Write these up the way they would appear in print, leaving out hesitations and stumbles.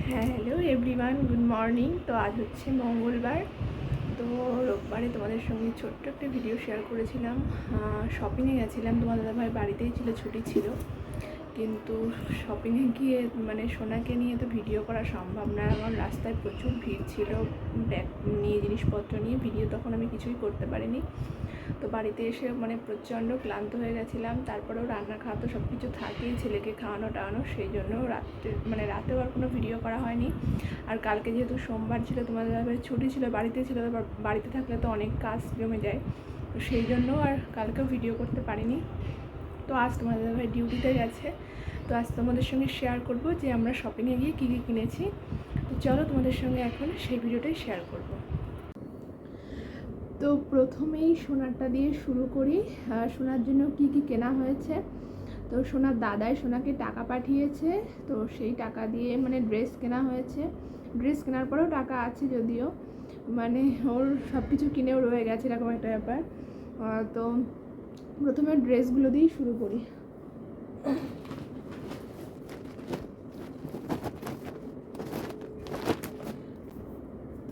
হ্যাঁ, hello everyone, good morning. তো আজ হচ্ছে মঙ্গলবার। তো রোববারে তোমাদের সঙ্গে ছোট্ট একটা ভিডিও শেয়ার করেছিলাম। শপিংয়ে গেছিলাম, তোমার দাদাভাই বাড়িতেই ছিল, ছুটি ছিল। কিন্তু শপিংয়ে গিয়ে মানে সোনাকে নিয়ে তো ভিডিও করা সম্ভব না, কারণ রাস্তায় প্রচুর ভিড় ছিল। ব্যাগ নিয়ে, জিনিসপত্র নিয়ে ভিডিও তখন আমি কিছুই করতে পারিনি। তো বাড়িতে এসে মানে প্রচণ্ড ক্লান্ত হয়ে গেছিলাম। তারপরেও রান্না খাওয়া তো সব কিছু থাকেই, ছেলেকে খাওয়ানো টাওয়ানো, সেই জন্য রাতেও আর কোনো ভিডিও করা হয়নি। আর কালকে যেহেতু সোমবার ছিল, তোমাদের দাদাভাই ছুটি ছিল, বাড়িতে ছিল, বাড়িতে থাকলে তো অনেক কাজ জমে যায়, তো সেই জন্য আর কালকেও ভিডিও করতে পারিনি। তো আজ তোমাদের দাদাভাই ডিউটিতে গেছে। তো আজ তোমাদের সঙ্গে শেয়ার করব যে আমরা শপিংয়ে গিয়ে কী কী কিনেছি। তো চলো তোমাদের সঙ্গে এখন সেই ভিডিওটাই শেয়ার করব। তো প্রথমেই সোনারটা দিয়ে শুরু করি। সোনার জন্য কি কি কেনা হয়েছে। তো সোনার দাদাই সোনাকে টাকা পাঠিয়েছে, তো সেই টাকা দিয়ে মানে ড্রেস কেনা হয়েছে। ড্রেস কেনার পরেও টাকা আছে যদিও, মানে ওর সব কিছু কিনেও রয়ে গেছে, এরকম একটা ব্যাপার। তো প্রথমে ড্রেসগুলো দিয়েই শুরু করি।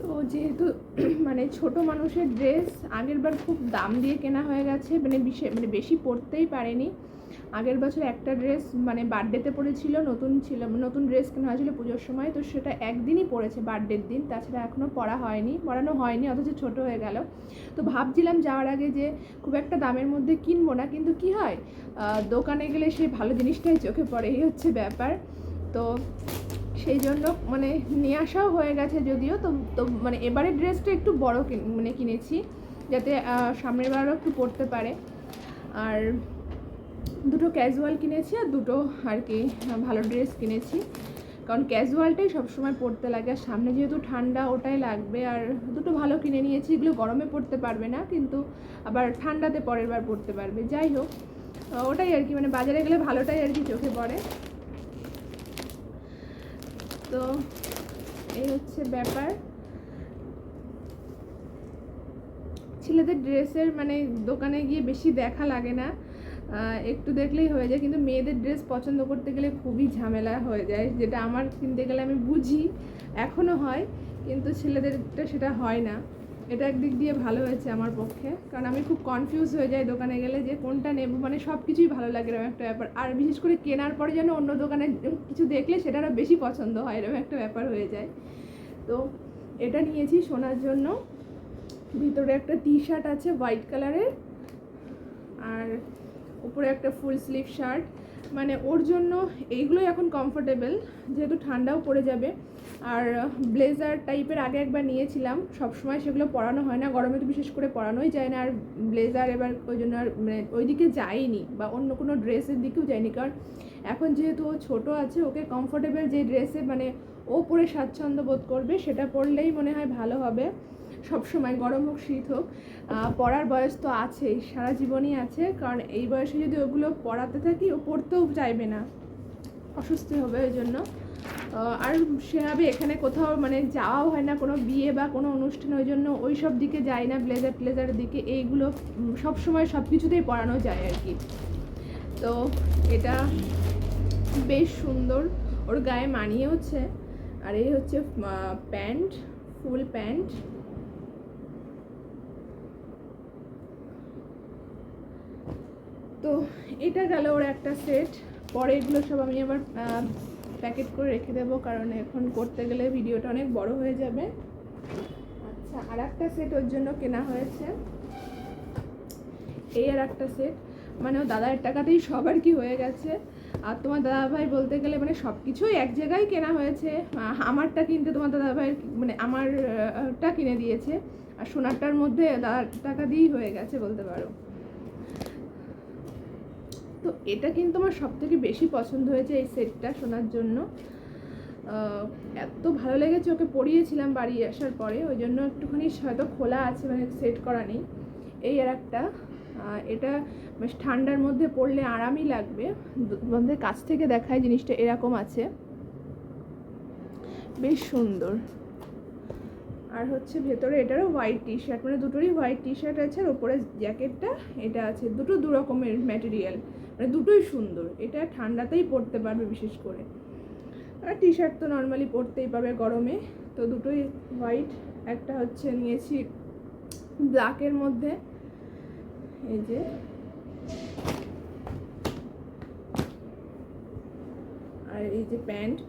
তো যেহেতু মানে ছোট মানুষের ড্রেস আগের বার খুব দাম দিয়ে কেনা হয়ে গেছে, মানে বেশি পরতেই পারেনি। আগের বছর একটা ড্রেস মানে বার্থডেতে পরেছিল, নতুন ড্রেস কেনা হয়েছিল পুজোর সময়, তো সেটা একদিনই পরেছে, বার্থডের দিন, তাছাড়া এখনও পরানো হয়নি, অথচ ছোট হয়ে গেল। তো ভাবছিলাম যাওয়ার আগে যে খুব একটা দামের মধ্যে কিনবো না, কিন্তু কি হয়, দোকানে গেলে সেই ভালো জিনিসটাই চোখে পড়ে, এই হচ্ছে ব্যাপার। তো সেই জন্য মানে নিয়ে আসাও হয়ে গেছে যদিও। তো তো মানে এবারে ড্রেসটা একটু বড় কিনেছি, যাতে সামনের বারও একটু পরতে পারে। আর দুটো ক্যাজুয়াল কিনেছি, আর দুটো আর কি ভালো ড্রেস কিনেছি, কারণ ক্যাজুয়ালটাই সবসময় পরতে লাগে, আর সামনে যেহেতু ঠান্ডা ওটাই লাগবে। আর দুটো ভালো কিনে নিয়েছি, এগুলো গরমে পরতে পারবে না, কিন্তু আবার ঠান্ডাতে পরের বার পরতে পারবে। যাই হোক, ওটাই আর কি, মানে বাজারে গেলে ভালোটাই আর কি চোখে পড়ে। তো এই হচ্ছে ব্যাপার। ছেলেদের ড্রেসের মানে দোকানে গিয়ে বেশি দেখা লাগে না, একটু দেখলেই হয়ে যায়, কিন্তু মেয়েদের ড্রেস পছন্দ করতে গেলে খুবই ঝামেলা হয়ে যায়, যেটা আমার কিনতে গেলে আমি বুঝি, এখনও হয়, কিন্তু ছেলেদেরটা সেটা হয় না। এটা একদিক দিয়ে ভালো হয়েছে আমার পক্ষে, কারণ আমি খুব কনফিউজ হয়ে যাই দোকানে গেলে যে কোনটা নেব, মানে সব কিছুই ভালো লাগে এরকম একটা ব্যাপার। আর বিশেষ করে কেনার পরে যেন অন্য দোকানে কিছু দেখলে সেটা আরও বেশি পছন্দ হয়, এরকম একটা ব্যাপার হয়ে যায়। তো এটা নিয়েছি শোনার জন্য। ভিতরে একটা টি শার্ট আছে হোয়াইট কালারের, আর উপরে একটা ফুল স্লিভ শার্ট, মানে ওর জন্য এইগুলোই এখন কমফোর্টেবল, যেহেতু ঠান্ডাও পড়ে যাবে। আর ব্লেজার টাইপের আগে একবার নিয়েছিলাম, সবসময় সেগুলো পরানো হয় না, গরমে তো বিশেষ করে পরানোই যায় না। আর ব্লেজার এবার ওই জন্য আর মানে ওই দিকে যাইনি, বা অন্য কোনো ড্রেসের দিকেও যাইনি, কারণ এখন যেহেতু ও ছোটো আছে, ওকে কমফোর্টেবল যে ড্রেসে মানে ও পরে স্বাচ্ছন্দ্য বোধ করবে সেটা পরলেই মনে হয় ভালো হবে। সবসময় গরম হোক শীত হোক, পড়ার বয়স তো আছেই, সারা জীবনই আছে, কারণ এই বয়সে যদি ওগুলো পড়াতে থাকি ও পড়তেও চাইবে না, অসুস্থ হবে। ওই জন্য আর সেভাবে এখানে কোথাও মানে যাওয়াও হয় না, কোনো বিয়ে বা কোনো অনুষ্ঠান, ওই জন্য ওই সব দিকে যাই না, ব্লেজারের দিকে। এইগুলো সবসময় সব কিছুতেই পরানো যায় আর কি। তো এটা বেশ সুন্দর, ওর গায়ে মানিয়েওছে। আর এই হচ্ছে প্যান্ট, ফুল প্যান্ট। তো এটা গেল ওর একটা সেট। পরে এগুলো সব আমি আবার প্যাকেট করে রেখে দেবো, কারণ এখন করতে গেলে ভিডিওটা অনেক বড় হয়ে যাবে। আচ্ছা, আর একটা সেট ওর জন্য কেনা হয়েছে, এই আর একটা সেট, মানে ও দাদার টাকাতেই সব আর কি হয়ে গেছে। আর তোমার দাদাভাই বলতে গেলে মানে সব কিছুই এক জায়গায় কেনা হয়েছে। আমারটা কিনতে তোমার দাদাভাইয়ের মানে আমারটা কিনে দিয়েছে, আর সোনারটার মধ্যে দাদার টাকা দিয়েই হয়ে গেছে বলতে পারো। তো এটা কিন্তু আমার সবথেকে বেশি পছন্দ হয়েছে, এই সেটটা শোনার জন্য। এত ভালো লেগেছে, ওকে পরিয়েছিলাম বাড়ি আসার পরে, ওই জন্য একটুখানি হয়তো খোলা আছে, মানে সেট করা নেই। এই আর একটা, এটা বেশ ঠান্ডার মধ্যে পরলে আরামই লাগবে। তোমাদের কাছ থেকে দেখায়, জিনিসটা এরকম আছে, বেশ সুন্দর। আর হচ্ছে ভেতরে এটারও হোয়াইট টি শার্ট, মানে দুটোরই হোয়াইট টি শার্ট আছে, আর ওপরে জ্যাকেটটা এটা আছে, দুটো দু রকমের ম্যাটেরিয়াল, মানে দুটোই সুন্দর। এটা ঠান্ডাতেই পরতে পারবে বিশেষ করে। আর টি শার্ট তো নর্মালি পরতেই পারবে গরমে, তো দুটোই হোয়াইট। একটা হচ্ছে নিয়েছি ব্ল্যাকের মধ্যে, এই যে, আর এই যে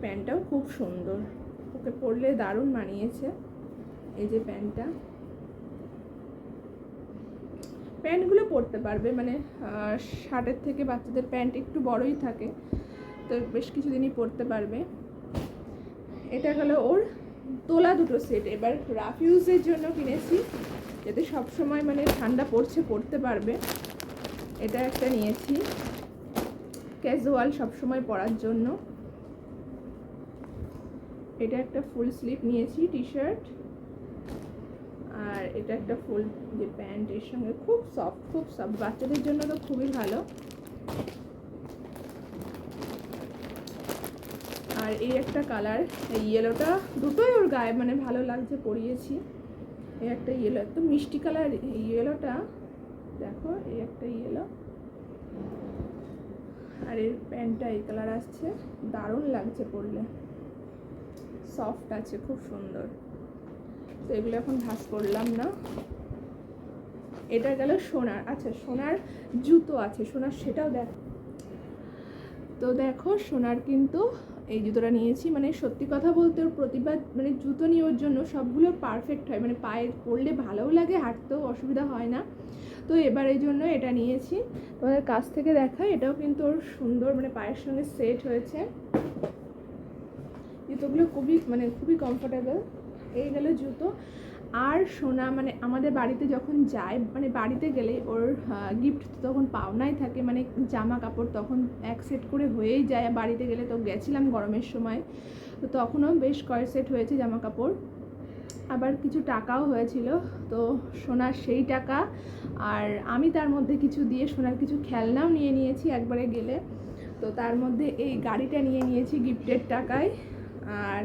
প্যান্টটাও খুব সুন্দর, ওকে পরলে দারুণ মানিয়েছে। এই যে প্যান্টগুলো পরতে পারবে, মানে শার্টের থেকে বাচ্চাদের প্যান্ট একটু বড়ই থাকে, তো বেশ কিছুদিনই পরতে পারবে। এটা হলো ওর তোলা দুটো সেট। এবার রাফ ইউজের জন্য কিনেছি, যাতে সবসময় মানে ঠান্ডা পড়তে পারবে। এটা একটা নিয়েছি ক্যাজুয়াল সবসময় পরার জন্য। এটা একটা ফুল স্লিভ নিয়েছি টি শার্ট, আর এটা একটা ফুল যে প্যান্ট, এর সঙ্গে খুব সফট বাচ্চাদের জন্য তো খুবই ভালো। আর এই একটা কালার, এই ইয়েলোটা, দুটোই ওর গায়ে মানে ভালো লাগছে, পরিয়েছি। এই একটা ইয়েলো, একদম মিষ্টি কালার ইয়েলোটা, দেখো, এই একটা ইয়েলো। আর এর প্যান্টটা এই কালার আসছে, দারুণ লাগছে পরলে, সফট আছে, খুব সুন্দর। তো এগুলো এখন ভাঁজ করলাম না। এটা গেল সোনার। আচ্ছা, সোনার জুতো আছে, সোনার সেটাও দেখো। তো দেখো, সোনার কিন্তু এই জুতোটা নিয়েছি, মানে সত্যি কথা বলতে ওর প্রতিবার মানে জুতো নিয়ে ওর জন্য সবগুলো পারফেক্ট হয়, মানে পায়ে পরলে ভালোও লাগে, হাঁটতেও অসুবিধা হয় না। তো এবার এই জন্য এটা নিয়েছি, তোমাদের কাছ থেকে দেখাই। এটাও কিন্তু ওর সুন্দর, মানে পায়ের সঙ্গে সেট হয়েছে। জুতোগুলো খুবই কমফোর্টেবল। এই গেল জুতো। আর সোনা মানে আমাদের বাড়িতে যখন যায়, মানে বাড়িতে গেলে ওর গিফট তখন পাওনাই থাকে, মানে জামা কাপড় তখন এক সেট করে হয়েই যায় বাড়িতে গেলে। তো গেছিলাম গরমের সময়, তো তখনও বেশ কয়েক সেট হয়েছে জামা কাপড়, আবার কিছু টাকাও হয়েছিল। তো সোনার সেই টাকা আর আমি তার মধ্যে কিছু দিয়ে সোনার কিছু খেলনাও নিয়ে নিয়েছি একবারে গেলে। তো তার মধ্যে এই গাড়িটা নিয়ে নিয়েছি গিফটের টাকায়, আর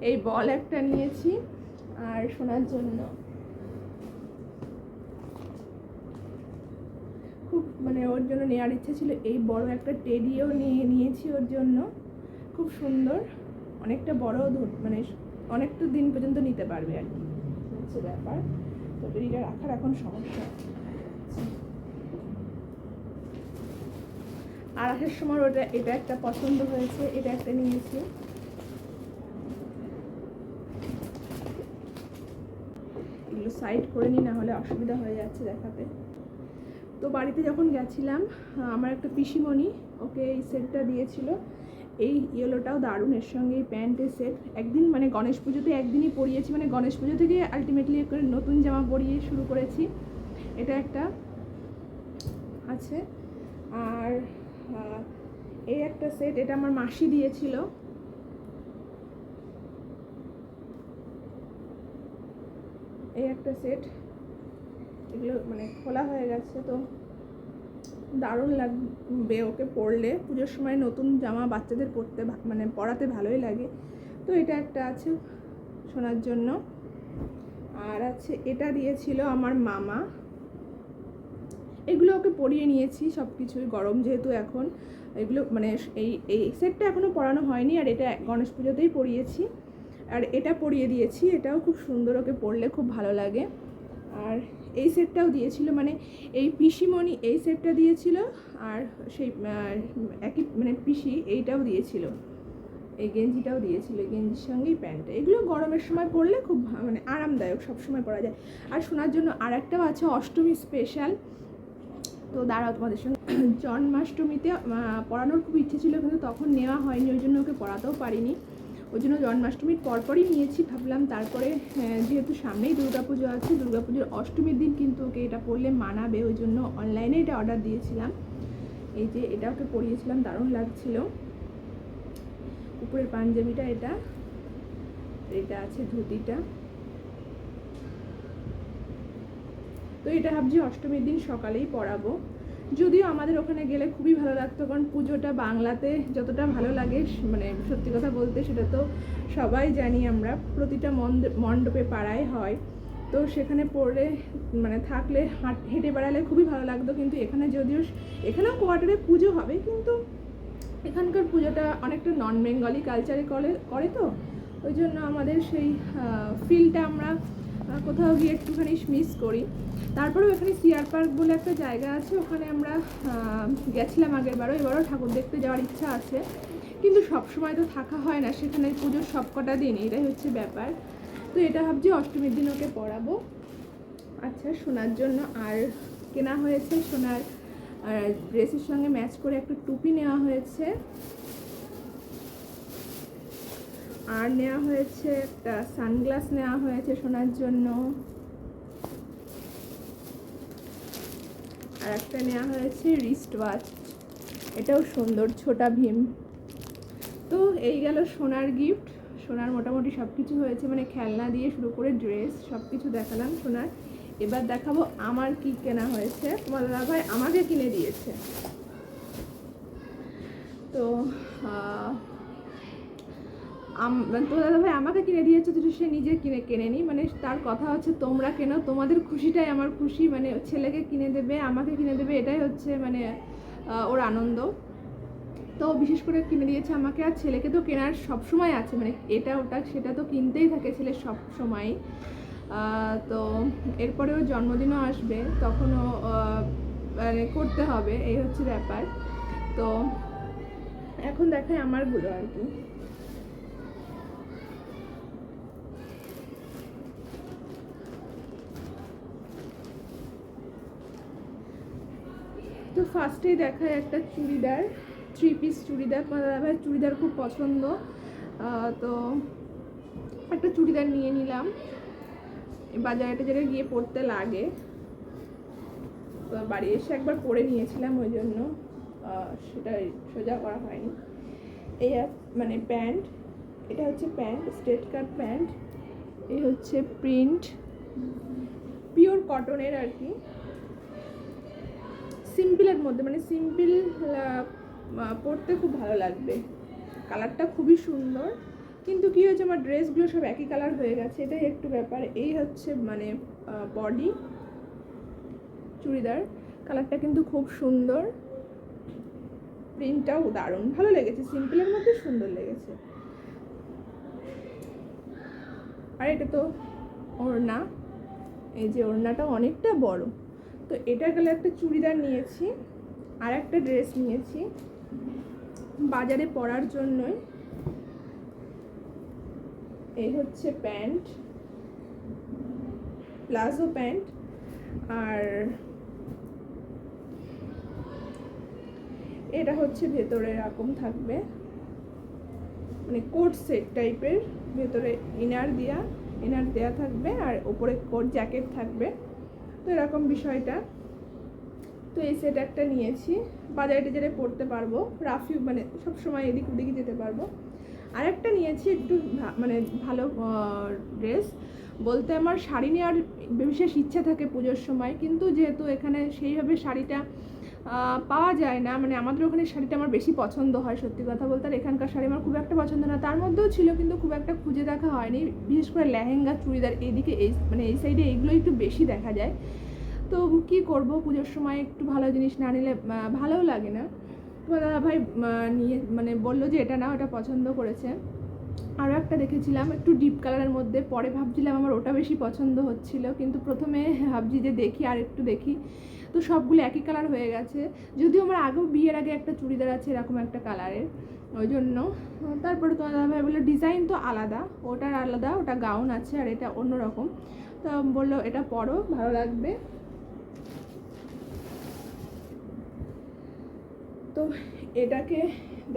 এই বল একটা নিয়েছি, আর শোনার জন্য খুব মানে ওর জন্য নেওয়ার ইচ্ছে ছিল। এই বড় একটা টেডিও নিয়েছি ওর জন্য, খুব সুন্দর, অনেকটা বড়, মানে অনেকটা দিন পর্যন্ত নিতে পারবে আর কি, হচ্ছে ব্যাপার। তো টেডিটা রাখার এখন সমস্যা। আর আসার সময় এটা একটা পছন্দ হয়েছে, এটা একটা নিয়েছি। এগুলো সাইড করে নিই, না হলে অসুবিধা হয়ে যাচ্ছে দেখাতে। তো বাড়িতে যখন গেছিলাম, আমার একটা পিসিমণি ওকে এই সেটটা দিয়েছিল। এই ইয়েলোটাও দারুণ, এর সঙ্গে এই প্যান্টের সেট। একদিন মানে গণেশ পুজোতে একদিনই পরিয়েছি, মানে গণেশ পুজো থেকে আলটিমেটলি করে নতুন জামা পরিয়ে শুরু করেছি। এটা একটা আছে। আর এই একটা সেট, এটা আমার মাসি দিয়েছিল। এই একটা সেট, এগুলো মানে খোলা হয়ে গেছে, তো দারুণ লাগবে ওকে পরলে। পুজোর সময় নতুন জামা বাচ্চাদের পরাতে ভালোই লাগে। তো এটা একটা আছে শোনার জন্য। আর আছে, এটা দিয়েছিল আমার মামা। এগুলো ওকে পরিয়ে নিয়েছি সব কিছুই, গরম যেহেতু এখন। এগুলো মানে এই সেটটা এখনও পরানো হয়নি, আর এটা গণেশ পুজোতেই পরিয়েছি। আর এটা পরিয়ে দিয়েছি, এটাও খুব সুন্দর, ওকে পরলে খুব ভালো লাগে। আর এই সেটটাও দিয়েছিল, মানে এই পিসিমণি এই সেটটা দিয়েছিল, আর সেই একই মানে পিসি এইটাও দিয়েছিল, এই গেঞ্জিটাও দিয়েছিল, গেঞ্জির সঙ্গেই প্যান্টটা। এগুলো গরমের সময় পরলে খুব মানে আরামদায়ক, সবসময় পরা যায়। আর শোনার জন্য আর একটাও আছে অষ্টমী স্পেশাল। তো দাঁড়াও, তোমাদের সঙ্গে জন্মাষ্টমীতে পরানোর খুব ইচ্ছে ছিল, কিন্তু তখন নেওয়া হয়নি, ওই জন্য ওকে পরাতেও পারিনি। ওই জন্য জন্মাষ্টমীর পরপরই নিয়েছি, ভাবলাম তারপরে যেহেতু সামনেই দুর্গাপুজো আছে, দুর্গাপুজোর অষ্টমীর দিন কিন্তু ওকে এটা পরলে মানাবে, ওই জন্য অনলাইনে এটা অর্ডার দিয়েছিলাম। এই যে এটা ওকে পরিয়েছিলাম, দারুণ লাগছিল। উপরের পাঞ্জাবিটা এটা আছে ধুতিটা। তো এটা ভাবছি অষ্টমীর দিন সকালেই পরাবো। যদিও আমাদের ওখানে গেলে খুবই ভালো লাগতো, কারণ পুজোটা বাংলাতে যতটা ভালো লাগে, মানে সত্যি কথা বলতে সেটা তো সবাই জানি আমরা, প্রতিটা মণ্ডপে পাড়ায় হয়। তো সেখানে পড়লে মানে থাকলে হেঁটে বেড়ালে খুবই ভালো লাগতো। কিন্তু এখানেও কোয়ার্টারে পুজো হবে, কিন্তু এখানকার পুজোটা অনেকটা নন বেঙ্গলি কালচারে করে তো, ওই জন্য আমাদের সেই ফিলটা আমরা কোথাও গিয়ে একটুখানি মিস করি। তারপরেও এখানে সিআর পার্ক বলে একটা জায়গা আছে, ওখানে আমরা গেছিলাম আগেরবারও, এবারও ঠাকুর দেখতে যাওয়ার ইচ্ছা আছে, কিন্তু সব সময় তো থাকা হয় না সেখানে পুজোর সব কটা দিন, এটাই হচ্ছে ব্যাপার। তো এটা ভাবছি অষ্টমীর দিন ওকে পরাবো। আচ্ছা, সোনার জন্য আর কেনা হয়েছে, সোনার ড্রেসের সঙ্গে ম্যাচ করে একটা টুপি নেওয়া হয়েছে, আর নেওয়া হয়েছে একটা সানগ্লাস নেওয়া হয়েছে সোনার জন্য, আর একটা নেওয়া হয়েছে রিস্ট ওয়াচ, এটাও সুন্দর, ছোটা ভীম। তো এই গেল সোনার গিফট। সোনার মোটামুটি সব কিছু হয়েছে, মানে খেলনা দিয়ে শুরু করে ড্রেস সব কিছু দেখালাম সোনার। এবার দেখাবো আমার কি কেনা হয়েছে। তোমার দাদাভাই আমাকে কিনে দিয়েছে। তো তোমার দাদাভাই আমাকে কিনে দিয়েছে, তো সে নিজে কেনেনি, মানে তার কথা হচ্ছে তোমরা কেনো, তোমাদের খুশিটাই আমার খুশি, মানে ছেলেকে কিনে দেবে আমাকে কিনে দেবে, এটাই হচ্ছে মানে ওর আনন্দ। তো বিশেষ করে কিনে দিয়েছে আমাকে, আর ছেলেকে তো কেনার সবসময় আছে, মানে এটা ওটা সেটা তো কিনতেই থাকে ছেলে সব সময়। তো এরপরেও জন্মদিনও আসবে, তখনও মানে করতে হবে, এই হচ্ছে ব্যাপার। তো এখন দেখাই আমারগুলো আর কি। তো ফার্স্টেই দেখায় একটা চুড়িদার, 3 পিস চুড়িদার। তোমার দাদাভাইয়ের চুড়িদার খুব পছন্দ, তো একটা চুড়িদার নিয়ে নিলাম। বাজারে টাজারে গিয়ে পরতে লাগে, তো বাড়ি এসে একবার পরে নিয়েছিলাম, ওই জন্য সেটা সোজা করা হয়নি। এই মানে প্যান্ট, এটা হচ্ছে প্যান্ট, স্ট্রেট কাট প্যান্ট। এই হচ্ছে প্রিন্ট, পিওর কটনের আর কি, সিম্পলের মধ্যে, মানে সিম্পল পরতে খুব ভালো লাগবে। কালারটা খুবই সুন্দর, কিন্তু কী হয়েছে আমার ড্রেসগুলো সব একই কালার হয়ে গেছে, এটাই একটু ব্যাপার। এই হচ্ছে মানে বডি চুড়িদার, কালারটা কিন্তু খুব সুন্দর, প্রিন্টটাও দারুণ ভালো লেগেছে, সিম্পলের মধ্যে সুন্দর লেগেছে। আর এটা তো ওড়না, এই যে ওড়নাটা অনেকটা বড়। তো এটার গেলে একটা চুড়িদার নিয়েছি, আর একটা ড্রেস নিয়েছি বাজারে পরার জন্যই। এই হচ্ছে প্যান্ট, প্লাজো প্যান্ট, আর এটা হচ্ছে ভেতরে এরকম থাকবে, মানে কোট সেট টাইপের, ভেতরে ইনার দেয়া থাকবে, আর ওপরে কোট জ্যাকেট থাকবে, তো এরকম বিষয়টা। তো এই সেট একটা নিয়েছি, বাজারে টাজারে পরতে পারবো, রাফিউ মানে সবসময় এদিক ওদিকে যেতে পারবো। আর একটা নিয়েছি একটু মানে ভালো ড্রেস বলতে, আমার শাড়ি নেওয়ার বিশেষ ইচ্ছা থাকে পুজোর সময়, কিন্তু যেহেতু এখানে সেইভাবে শাড়িটা পাওয়া যায় না, মানে আমাদের ওখানে শাড়িটা আমার বেশি পছন্দ হয় সত্যি কথা বলতে, আর এখানকার শাড়ি আমার খুব একটা পছন্দ না। তার মধ্যেও ছিল, কিন্তু খুব একটা খুঁজে দেখা হয়নি, বিশেষ করে লেহেঙ্গা চুড়িদার এইদিকে, এই মানে এই সাইডে এইগুলো একটু বেশি দেখা যায়। তো কি করব, পুজোর সময় একটু ভালো জিনিস না নিলে ভালোও লাগে না। তোমার দাদাভাই নিয়ে মানে বললো যে এটা না, ওটা পছন্দ করেছে। আরও একটা দেখেছিলাম একটু ডিপ কালারের মধ্যে, পরে ভাবছিলাম আমার ওটা বেশি পছন্দ হচ্ছিল, কিন্তু প্রথমে ভাবছি যে দেখি আর একটু দেখি, তো সবগুলো একই কালার হয়ে গেছে। যদিও আমার আগেও বিয়ের আগে একটা চুড়িদার আছে এরকম একটা কালারের, ওই জন্য। তারপরে তোমার দাদাভাই বললো ডিজাইন তো আলাদা, ওটার আলাদা, ওটা গাউন আছে আর এটা অন্যরকম। তো বললো এটা পরো, ভালো লাগবে। তো এটাকে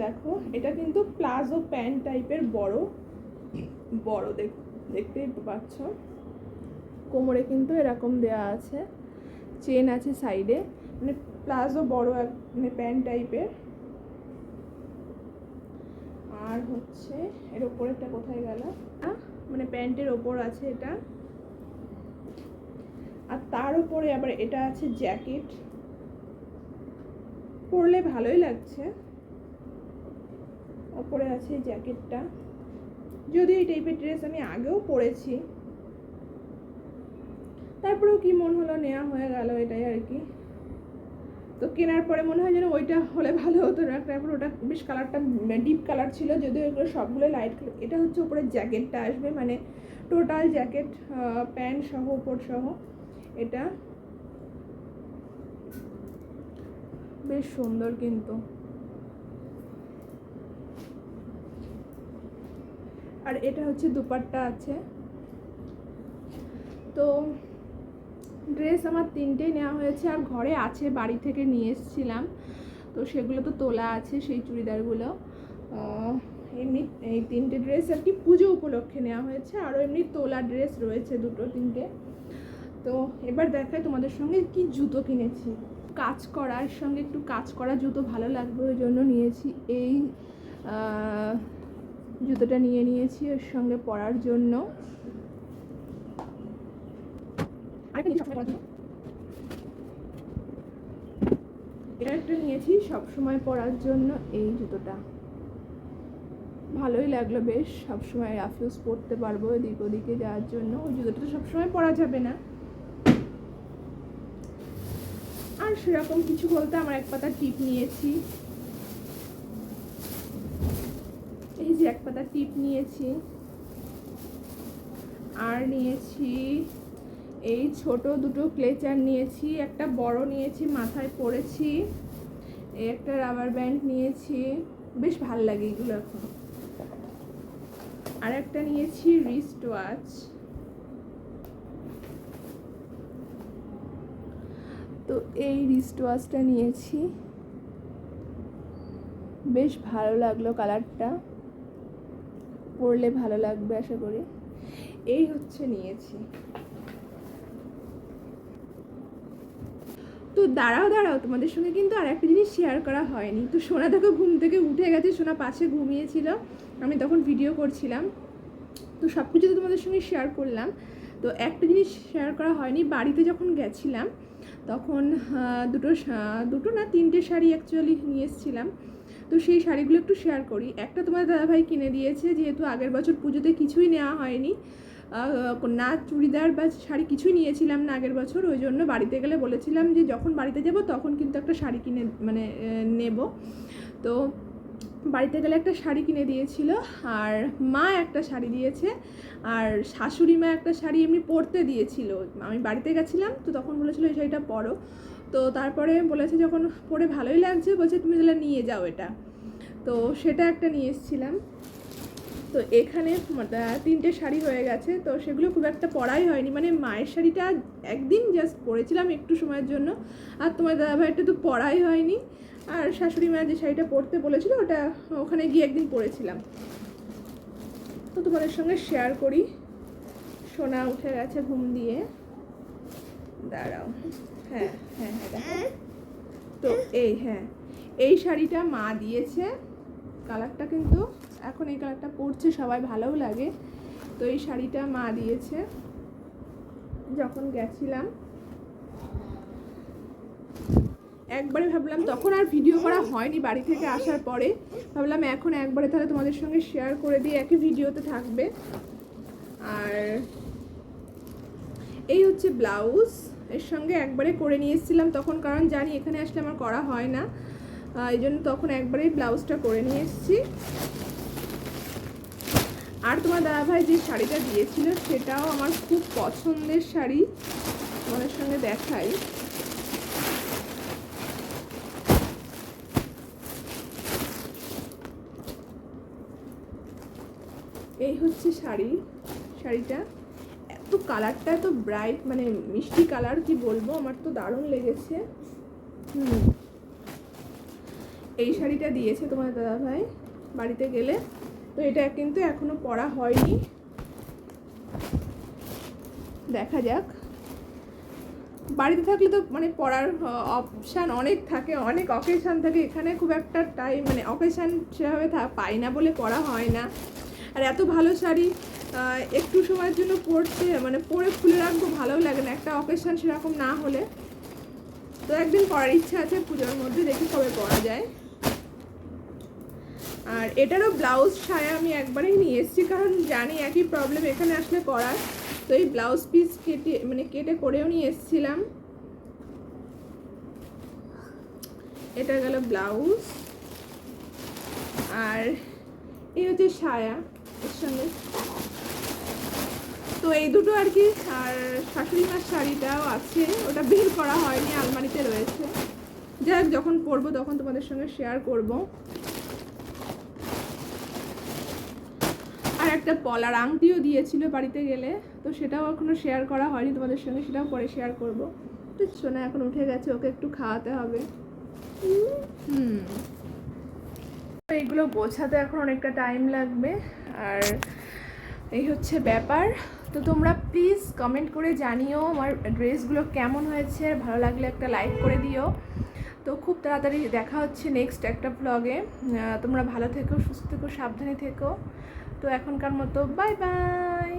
দেখো, এটা কিন্তু প্লাজো প্যান্ট টাইপের, বড় দেখতেই পাচ্ছ, কোমরে কিন্তু এরকম দেয়া আছে, চেন আছে সাইডে, মানে প্লাজো বড় মানে প্যান্ট টাইপের। আর হচ্ছে এর ওপরেরটা কোথায় গেল, মানে প্যান্টের ওপর আছে এটা, আর তার উপরে আবার এটা আছে জ্যাকেট, পরলে ভালোই লাগছে। ওপরে আছে জ্যাকেটটা, যদি এই টাইপের ড্রেস আমি আগেও পরেছি, তারপরেও কি মন হলো নেওয়া হয়ে গেল, এটাই আর কি। তো কেনার পরে মনে হয় যেন ওইটা হলে ভালো হতো না, তারপর ওটা বেশ কালারটা ডিপ কালার ছিল, যদিও এগুলো সবগুলো লাইট কালার। এটা হচ্ছে উপরে জ্যাকেটটা আসবে, মানে টোটাল জ্যাকেট প্যান্ট সহ উপর সহ। এটা বেশ সুন্দর কিন্তু। আর এটা হচ্ছে দুপাট্টা আছে। তো ড্রেস আমার 3টেই নেওয়া হয়েছে, আর ঘরে আছে, বাড়ি থেকে নিয়ে এসেছিলাম, তো সেগুলো তো তোলা আছে, সেই চুড়িদারগুলো। এমনি এই 3টে ড্রেস আর কি পুজো উপলক্ষে নেওয়া হয়েছে, আরও এমনি তোলা ড্রেস রয়েছে 2-3টে। তো এবার দেখাই তোমাদের সঙ্গে কি জুতো কিনেছি। কাজ করার সঙ্গে একটু কাজ করা জুতো ভালো লাগবে, ওই জন্য নিয়েছি এই জুতোটা নিয়েছি ওর সঙ্গে পরার জন্য। এটা একটা নিয়েছি সবসময় পরার জন্য, এই জুতোটা ভালোই লাগলো বেশ, সবসময় রাফ ইউজ পরতে পারবো এদিক ওদিকে যাওয়ার জন্য। ওই জুতোটা তো সবসময় পরা যাবে না। আর সেরকম কিছু বলতে আমার এক পাতা টিপ নিয়েছি, এই যে এক পাতা টিপ নিয়েছি। আর নিয়েছি এই ছোট 2টো ক্লেচার নিয়েছি, একটা বড় নিয়েছি, মাথায় পরেছি। এই একটা রাবার ব্যান্ড নিয়েছি, বেশ ভাল লাগে এগুলো এখন। আর একটা নিয়েছি রিস্ট ওয়াচ। তো এই রিস্ট ওয়াচটা নিয়েছি, বেশ ভালো লাগলো কালারটা, পরলে ভালো লাগবে আশা করি। এই হচ্ছে নিয়েছি। তো দাঁড়াও তোমাদের সঙ্গে কিন্তু আর একটা জিনিস শেয়ার করা হয়নি। তো সোনা দেখো ঘুম থেকে উঠে গেছে, সোনা পাশে ঘুমিয়েছিল, আমি তখন ভিডিও করছিলাম। তো সব কিছু তো তোমাদের সঙ্গে শেয়ার করলাম। তো একটা জিনিস শেয়ার করা হয়নি, বাড়িতে যখন গেছিলাম তখন দুটো না 3টে শাড়ি অ্যাকচুয়ালি নিয়ে এসেছিলাম। তো সেই শাড়িগুলো একটু শেয়ার করি। একটা তোমার দাদাভাই কিনে দিয়েছে, যেহেতু আগের বছর পুজোতে কিছুই নেওয়া হয়নি, না চুড়িদার বা শাড়ি কিছুই নিয়েছিলাম না আগের বছর, ওই জন্য বাড়িতে গেলে বলেছিলাম যে যখন বাড়িতে যাব তখন কিন্তু একটা শাড়ি কিনে নেব। তো বাড়িতে গেলে একটা শাড়ি কিনে দিয়েছিল, আর মা একটা শাড়ি দিয়েছে, আর শাশুড়ি মা একটা শাড়ি এমনি পরতে দিয়েছিল। আমি বাড়িতে গেছিলাম, তো তখন বলেছিল এই শাড়িটা পরো। তো তারপরে বলেছে যখন পরে ভালোই লাগছে, বলছে তুমি তাহলে নিয়ে যাও এটা। তো সেটা একটা নিয়ে এসেছিলাম। তো এখানে 3টে শাড়ি হয়ে গেছে, তো সেগুলো খুব একটা পরাই হয়নি, মানে মায়ের শাড়িটা একদিন জাস্ট পরেছিলাম একটু সময়ের জন্য, আর তোমার দাদাভাইটা তো পরাই হয়নি। আর শাশুড়ি মা যে শাড়িটা পরতে বলেছিল ওটা ওখানে গিয়ে একদিন পরেছিলাম। তো তোমাদের সঙ্গে শেয়ার করি। সোনা উঠে গেছে ঘুম দিয়ে, দাঁড়াও, হ্যাঁ হ্যাঁ হ্যাঁ দেখো। তো এই শাড়িটা মা দিয়েছে, কালারটা কিন্তু এখন এই কালারটা পরছে সবাই, ভালোও লাগে। তো এই শাড়িটা মা দিয়েছে যখন গেছিলাম। একবারে ভাবলাম, তখন আর ভিডিও করা হয়নি, বাড়ি থেকে আসার পরে ভাবলাম এখন একবারে তাহলে তোমাদের সঙ্গে শেয়ার করে দিই, একই ভিডিওতে থাকবে। আর এই হচ্ছে ব্লাউজ, এর সঙ্গে একবারে করে নিয়ে এসেছিলাম তখন, কারণ জানি এখানে আসলে আমার করা হয় না, এই জন্য তখন একবারেই ব্লাউজটা করে নিয়ে এসেছি। আর তোমার দাদাভাই যে শাড়িটা দিয়েছিল সেটাও আমার খুব পছন্দের শাড়ি, তোমাদের সঙ্গে দেখাই। এই হচ্ছে শাড়িটা, এত কালারটা এত ব্রাইট, মানে মিষ্টি কালার, কি বলবো, আমার তো দারুণ লেগেছে। এই শাড়িটা দিয়েছে তোমার দাদাভাই বাড়িতে গেলে। তো এটা কিন্তু এখনো পরা হয়নি, দেখা যাক। বাড়িতে থাকলে তো মানে পরার অপশান অনেক থাকে, অনেক অকেশান থাকে, এখানে খুব একটা টাইম মানে অকেশান সেভাবে পাই না বলে পরা হয় না। আর এত ভালো শাড়ি একটু সময়ের জন্য পরতে মানে পরে খুলে রাখবো, ভালোও লাগে না একটা অকেশান সেরকম না হলে। তো একদিন পরার ইচ্ছা আছে পুজোর মধ্যে, দেখি কবে পরা যায়। আর এটারও ব্লাউজ সায়া আমি একবারেই নিয়ে এসেছি, কারণ জানি একই প্রবলেম এখানে আসলে করার। তো এই ব্লাউজ পিস কেটে করেও নিয়ে এসেছিলাম। এটা গেল ব্লাউজ, আর এই হচ্ছে সায়া এর সঙ্গে। তো এই দুটো আর কি। আর শাশুড়ি মার শাড়িটাও আছে, ওটা বের করা হয়নি, আলমারিতে রয়েছে। যাই হোক, যখন পরবো তখন তোমাদের সঙ্গে শেয়ার করব। আর একটা পলার আংটিও দিয়েছিল বাড়িতে গেলে, তো সেটাও এখনো শেয়ার করা হয়নি তোমাদের সঙ্গে, সেটাও পরে শেয়ার করব। তো সোনা এখন উঠে গেছে, ওকে একটু খাওয়াতে হবে। এইগুলো গোছাতে এখন অনেকটা টাইম লাগবে, আর এই হচ্ছে ব্যাপার। তো তোমরা প্লিজ কমেন্ট করে জানিও আমার ড্রেসগুলো কেমন হয়েছে, আর ভালো লাগলে একটা লাইক করে দিও। তো খুব তাড়াতাড়ি দেখা হচ্ছে নেক্সট একটা ব্লগে। তোমরা ভালো থেকো, সুস্থ থেকো, সাবধানে থেকো। তো এখনকার মতো বাই বাই।